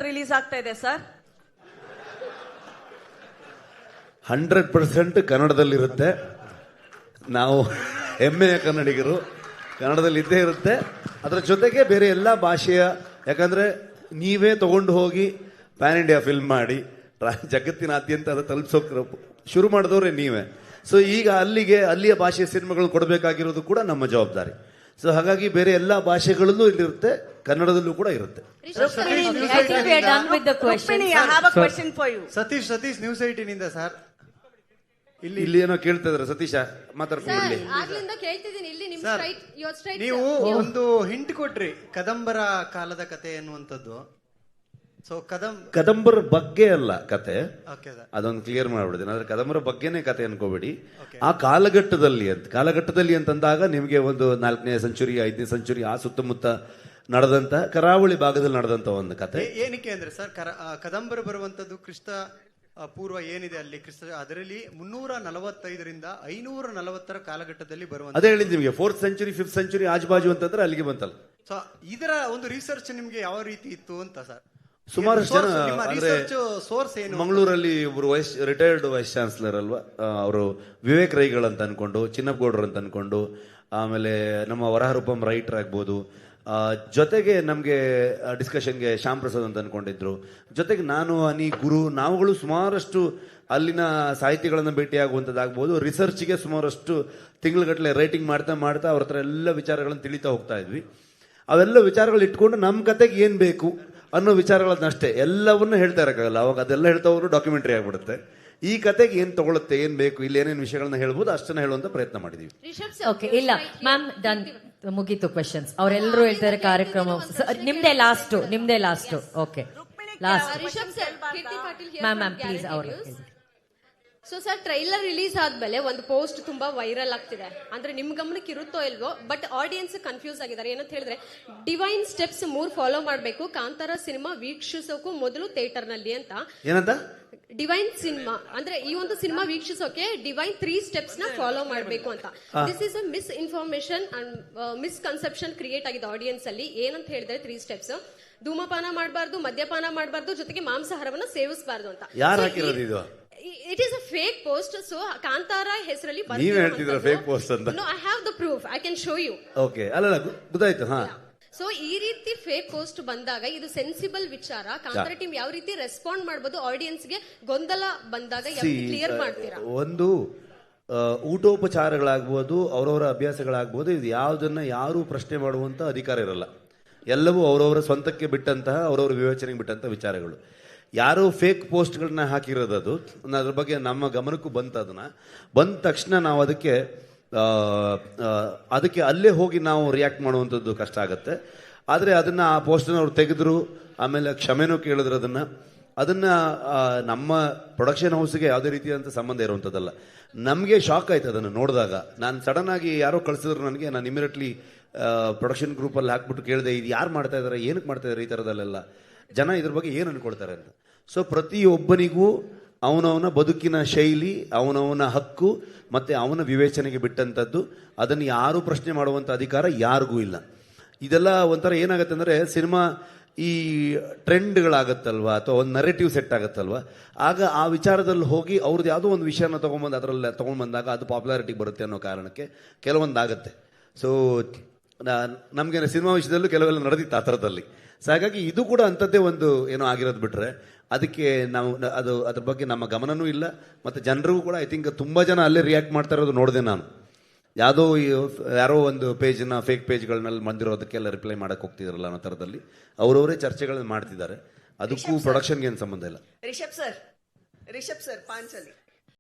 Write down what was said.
Release ಆಗ್ತಾ ಇದೆ sir? 100% ಕನ್ನಡದಲ್ಲಿರುತ್ತೆ. ನಾವು ಹೆಮ್ಮೆಯ ಕನ್ನಡಿಗರು, ಕನ್ನಡದಲ್ಲಿ ಇದ್ದೇ ಇರುತ್ತೆ. ಅದರ ಜೊತೆಗೆ ಬೇರೆ ಎಲ್ಲ ಭಾಷೆಯ, ಯಾಕಂದ್ರೆ ನೀವೇ ತಗೊಂಡು ಹೋಗಿ ಪ್ಯಾನ್ ಇಂಡಿಯಾ ಫಿಲ್ಮ್ ಮಾಡಿ ಜಗತ್ತಿನಾದ್ಯಂತ ಅದು ತಲುಪಿಸೋಕೆ ಶುರು ಮಾಡಿದವ್ರೆ ನೀವೇ. ಸೊ ಈಗ ಅಲ್ಲಿಯ ಭಾಷೆಯ ಸಿನಿಮಾಗಳು ಕೊಡಬೇಕಾಗಿರೋದು ಕೂಡ ನಮ್ಮ ಜವಾಬ್ದಾರಿ. ಸೊ ಹಾಗಾಗಿ ಬೇರೆ ಎಲ್ಲ ಭಾಷೆಗಳಲ್ಲೂ ಇಲ್ಲಿರುತ್ತೆ, ಕನ್ನಡದಲ್ಲೂ ಕೂಡ ಇರುತ್ತೆ. ಸತೀಶ್ ನ್ಯೂಸ್ 18 ಇಂದ ಸರ್. ಇಲ್ಲಿ ಏನೋ ಕೇಳ್ತಾ ಇದಾರೆ. ಸತೀಶ ಮಾತಾಡ್ಕೊಂಡು ನೀವು ಒಂದು ಹಿಂಟ್ ಕೊಟ್ರಿ, ಕದಂಬರ ಕಾಲದ ಕತೆ ಎನ್ನುವಂಥದ್ದು. ಸೊ ಕದಂಬರ ಬಗ್ಗೆ ಅಲ್ಲ ಕತೆ, ಅದೊಂದು ಕ್ಲಿಯರ್ ಮಾಡ್ಬಿಡ್ತೀನಿ. ಆದ್ರೆ ಕದಂಬರ ಬಗ್ಗೆನೇ ಕತೆ ಅನ್ಕೋಬೇಡಿ. ಆ ಕಾಲಘಟ್ಟದಲ್ಲಿ ಅಂತಂದಾಗ ನಿಮಗೆ ಒಂದು 4ನೇ ಸೆಂಚುರಿ 5ನೇ ಸೆಂಚುರಿ ಆ ಸುತ್ತಮುತ್ತ ನಡೆದಂತ, ಕರಾವಳಿ ಭಾಗದಲ್ಲಿ ನಡೆದಂತ ಒಂದು ಕತೆ. ಏನಕ್ಕೆ ಅಂದ್ರೆ ಸರ್, ಕದಂಬರ ಬರುವಂತದ್ದು ಕ್ರಿಸ್ತ ಪೂರ್ವ ಏನಿದೆ ಅಲ್ಲಿ ಅದರಲ್ಲಿ 345ರಿಂದ 540 ಕಾಲಘಟ್ಟದಲ್ಲಿ ಬರುವಂತ. ಅದೇ ಹೇಳಿದ್ ನಿಮಗೆ 4th ಸೆಂಚುರಿ 5th ಸೆಂಚುರಿ ಆಜುಬಾಜು ಅಂತಂದ್ರೆ ಅಲ್ಲಿಗೆ ಬಂತಲ್ಲ. ಸೊ ಇದರ ಒಂದು ರಿಸರ್ಚ್ ನಿಮ್ಗೆ ಯಾವ ರೀತಿ ಇತ್ತು ಅಂತ ಸರ್? ಸುಮಾರಷ್ಟು ಜನ ಅಂದ್ರೆ ಸೋರ್ಸ್ ಏನು? ಮಂಗಳೂರಲ್ಲಿ ಒಬ್ರು ರಿಟೈರ್ಡ್ ವೈಸ್ ಚಾನ್ಸಲರ್ ಅಲ್ವಾ, ಅವರು ವಿವೇಕ್ ರೈಗಳು ಅಂತ ಅನ್ಕೊಂಡು, ಚಿನ್ನಪ್ಪಗೌಡರು ಅಂತ ಅನ್ಕೊಂಡು, ಆಮೇಲೆ ನಮ್ಮ ವರಹರೂಪಂ ರೈಟರ್ ಆಗ್ಬೋದು, ಜೊತೆಗೆ ನಮಗೆ ಡಿಸ್ಕಷನ್ಗೆ ಶ್ಯಾಮ್ ಪ್ರಸಾದ್ ಅಂತ ಅನ್ಕೊಂಡಿದ್ರು, ಜೊತೆಗೆ ನಾನು ಗುರು ನಾವುಗಳು ಸುಮಾರಷ್ಟು ಅಲ್ಲಿನ ಸಾಹಿತಿಗಳನ್ನ ಭೇಟಿಯಾಗುವಂಥದ್ದಾಗ್ಬೋದು, ರಿಸರ್ಚ್ಗೆ ಸುಮಾರಷ್ಟು ತಿಂಗಳುಗಟ್ಟಲೆ ರೈಟಿಂಗ್ ಮಾಡ್ತಾ ಅವ್ರ ಹತ್ರ ಎಲ್ಲ ವಿಚಾರಗಳನ್ನು ತಿಳಿತಾ ಹೋಗ್ತಾ ಇದ್ವಿ. ಅವೆಲ್ಲ ವಿಚಾರಗಳು ಇಟ್ಕೊಂಡು ನಮ್ಮ ಕತೆಗೆ ಏನ್ ಬೇಕು ಅನ್ನೋ ವಿಚಾರಗಳನ್ನಷ್ಟೇ, ಎಲ್ಲವನ್ನೂ ಹೇಳ್ತಾ ಇರಕ್ಕಾಗಲ್ಲ. ಅವಾಗ ಅದೆಲ್ಲ ಹೇಳ್ತಾ ಹೋದ್ರು ಡಾಕ್ಯುಮೆಂಟರಿ ಆಗ್ಬಿಡುತ್ತೆ. ಈ ಕತೆಗೆ ಏನ್ ತಗೊಳುತ್ತೆ, ಏನ್ ಬೇಕು, ಇಲ್ಲಿ ಏನೇನು ವಿಷಯಗಳನ್ನ ಹೇಳ್ಬೋದು ಅಷ್ಟನ್ನ ಹೇಳುವಂತ ಪ್ರಯತ್ನ ಮಾಡಿದೀವಿ. ಇಲ್ಲ ಮ್ಯಾಮ್, ಡನ್, ಮುಗೀತು ಕ್ವೆಶನ್ಸ್. ಅವರೆಲ್ಲರೂ ಹೇಳ್ತಾರೆ ಕಾರ್ಯಕ್ರಮ ನಿಮ್ದೇ last. Okay, last ma'am please ಅವರು. ಸೊ ಸರ್, ಟ್ರೈಲರ್ ರಿಲೀಸ್ ಆದ್ಮೇಲೆ ಒಂದು ಪೋಸ್ಟ್ ತುಂಬಾ ವೈರಲ್ ಆಗ್ತಿದೆ. ಅಂದ್ರೆ ನಿಮ್ ಗಮನಕ್ಕೆ ಇರುತ್ತೋ ಇಲ್ವೋ, ಬಟ್ ಆಡಿಯನ್ಸ್ ಕನ್ಫ್ಯೂಸ್ ಆಗಿದ್ದಾರೆ. ಏನಂತ ಹೇಳಿದ್ರೆ, ಡಿವೈನ್ ಸ್ಟೆಪ್ಸ್ 3 ಫಾಲೋ ಮಾಡಬೇಕು ಕಾಂತಾರ ಸಿನಿಮಾ ವೀಕ್ಷಿಸೋಕು ಮೊದಲು ಥಿಯೇಟರ್ ನಲ್ಲಿ ಅಂತ. ಏನಂತ ಡಿವೈನ್ ಸಿನಿಮಾ ಅಂದ್ರೆ ಈ ಒಂದು ಸಿನಿಮಾ ವೀಕ್ಷಿಸೋಕೆ ಡಿವೈನ್ 3 ಸ್ಟೆಪ್ಸ್ ನ ಫಾಲೋ ಮಾಡಬೇಕು ಅಂತ. This is a miss information and misconception create ಆಗಿದೆ ಆಡಿಯನ್ಸ್ ಅಲ್ಲಿ. ಏನಂತ ಹೇಳಿದ್ರೆ 3 ಸ್ಟೆಪ್ಸ್: ಧೂಮಪಾನ ಮಾಡಬಾರ್ದು, ಮದ್ಯಪಾನ ಮಾಡಬಾರ್ದು, ಜೊತೆಗೆ ಮಾಂಸಾಹಾರವನ್ನ ಸೇವಿಸಬಾರ್ದು ಅಂತ. ಯಾರು ಹಾಕಿರೋದು ಇದು? It is a fake post. So Kantara ಹೆಸರಲ್ಲಿ ನೀವು ಹೇಳ್ತಿದ್ರ ಫೇಕ್ ಪೋಸ್ಟ್ ಅಂತ? No, I have the proof. I can show you. Okay, ಅಲ್ಲ ಗೊತ್ತಾಯ್ತು. ಹಾ, ಸೊ ಈ ರೀತಿ ಫೇಕ್ ಪೋಸ್ಟ್ ಬಂದಾಗ ಇದು ಸೆನ್ಸಿಬಲ್ ವಿಚಾರ. ಕಾಂತಾರ ಟೀಮ್ ಯಾವ ರೀತಿ ರೆಸ್ಪಾಂಡ್ ಮಾಡಬಹುದು, ಆಡಿಯನ್ಸ್ ಗೆ ಗೊಂದಲ ಬಂದಾಗ ಕ್ಲಿಯರ್ ಮಾಡ್ತೀರಾ? ಒಂದು ಊಟೋಪಚಾರಗಳಾಗ್ಬೋದು, ಅವರವರ ಅಭ್ಯಾಸಗಳಾಗ್ಬೋದು, ಇದು ಯಾವುದನ್ನ ಯಾರು ಪ್ರಶ್ನೆ ಮಾಡುವಂತ ಅಧಿಕಾರ ಇರಲ್ಲ. ಎಲ್ಲವೂ ಅವರವರ ಸ್ವಂತಕ್ಕೆ ಬಿಟ್ಟಂತಹ, ಅವರವರ ವಿವೇಚನೆಗೆ ಬಿಟ್ಟಂತಹ ವಿಚಾರಗಳು. ಯಾರೋ ಫೇಕ್ ಪೋಸ್ಟ್ಗಳನ್ನ ಹಾಕಿರೋದು ಅದ್ರ ಬಗ್ಗೆ ನಮ್ಮ ಗಮನಕ್ಕೂ ಅದನ್ನ ಬಂದ ತಕ್ಷಣ ನಾವು ಅದಕ್ಕೆ ಅಲ್ಲೇ ಹೋಗಿ ನಾವು ರಿಯಾಕ್ಟ್ ಮಾಡುವಂಥದ್ದು ಕಷ್ಟ ಆಗುತ್ತೆ. ಆದರೆ ಅದನ್ನ ಆ ಪೋಸ್ಟನ್ನು ಅವ್ರು ತೆಗೆದ್ರು, ಆಮೇಲೆ ಕ್ಷಮೆನೂ ಕೇಳಿದ್ರು. ಅದನ್ನ ನಮ್ಮ ಪ್ರೊಡಕ್ಷನ್ ಹೌಸ್ಗೆ ಯಾವುದೇ ರೀತಿಯಾದಂಥ ಸಂಬಂಧ ಇರುವಂಥದ್ದಲ್ಲ. ನಮಗೆ ಶಾಕ್ ಆಯ್ತು ಅದನ್ನು ನೋಡಿದಾಗ. ನಾನು ಸಡನ್ ಆಗಿ ಯಾರೋ ಕಳಿಸಿದ್ರು ನನಗೆ, ನಾನು ಇಮಿಡಿಯೇಟ್ಲಿ ಪ್ರೊಡಕ್ಷನ್ ಗ್ರೂಪಲ್ಲಿ ಹಾಕ್ಬಿಟ್ಟು ಕೇಳಿದೆ, ಇದು ಯಾರು ಮಾಡ್ತಾ ಇದ್ದಾರೆ, ಏನಕ್ಕೆ ಮಾಡ್ತಾ ಇದ್ದಾರೆ ಈ ಥರದಲ್ಲೆಲ್ಲ, ಜನ ಇದ್ರ ಬಗ್ಗೆ ಏನು ಅನ್ಕೊಳ್ತಾರೆ ಅಂತ. ಸೊ ಪ್ರತಿಯೊಬ್ಬನಿಗೂ ಅವನವನ ಬದುಕಿನ ಶೈಲಿ, ಅವನವನ ಹಕ್ಕು ಮತ್ತೆ ಅವನ ವಿವೇಚನೆಗೆ ಬಿಟ್ಟಂಥದ್ದು. ಅದನ್ನು ಯಾರು ಪ್ರಶ್ನೆ ಮಾಡುವಂಥ ಅಧಿಕಾರ ಯಾರಿಗೂ ಇಲ್ಲ. ಇದೆಲ್ಲ ಒಂಥರ ಏನಾಗುತ್ತೆ ಅಂದರೆ, ಸಿನಿಮಾ ಈ ಟ್ರೆಂಡ್ಗಳಾಗತ್ತಲ್ವಾ, ಅಥವಾ ಒಂದು ನರೇಟಿವ್ ಸೆಟ್ ಆಗುತ್ತಲ್ವಾ, ಆಗ ಆ ವಿಚಾರದಲ್ಲಿ ಹೋಗಿ ಅವ್ರದ್ದು ಯಾವುದೋ ಒಂದು ವಿಷಯನ ತೊಗೊಂಬಂದು ಅದರಲ್ಲಿ ತೊಗೊಂಡ್ಬಂದಾಗ ಅದು ಪಾಪ್ಯುಲಾರಿಟಿಗೆ ಬರುತ್ತೆ ಅನ್ನೋ ಕಾರಣಕ್ಕೆ ಕೆಲವೊಂದಾಗತ್ತೆ. ಸೊ ನಮಗೆ ಸಿನಿಮಾ ವಿಷಯದಲ್ಲೂ ಕೆಲವೆಲ್ಲ ನಡೆದಿತ್ತು ಆ ಥರದಲ್ಲಿ. ಸೊ ಹಾಗಾಗಿ ಇದು ಕೂಡ ಅಂಥದ್ದೇ ಒಂದು ಏನೋ ಆಗಿರೋದು ಬಿಟ್ರೆ, ಅದಕ್ಕೆ ನಾವು ಅದ್ರ ಬಗ್ಗೆ ನಮ್ಮ ಗಮನನೂ ಇಲ್ಲ. ಮತ್ತು ಜನರಿಗೂ ಕೂಡ ಐ ಥಿಂಕ್ ತುಂಬ ಜನ ಅಲ್ಲೇ ರಿಯಾಕ್ಟ್ ಮಾಡ್ತಾ ಇರೋದು ನೋಡಿದೆ ನಾನು. ಯಾರೋ ಒಂದು ಪೇಜ್ನ ಫೇಕ್ ಪೇಜ್ಗಳನ್ನೆಲ್ಲ ಬಂದಿರೋದಕ್ಕೆಲ್ಲ ರಿಪ್ಲೈ ಮಾಡಕ್ಕೆ ಹೋಗ್ತಿದಾರಲ್ಲ ಅನ್ನೋ ಥರದಲ್ಲಿ ಅವರವರೇ ಚರ್ಚೆಗಳನ್ನ ಮಾಡ್ತಿದ್ದಾರೆ. ಅದಕ್ಕೂ ಪ್ರೊಡಕ್ಷನ್ಗೆ ಏನು ಸಂಬಂಧ ಇಲ್ಲ. ರಿಷಬ್ ಸರ್ ಪಾಂಚಲಿ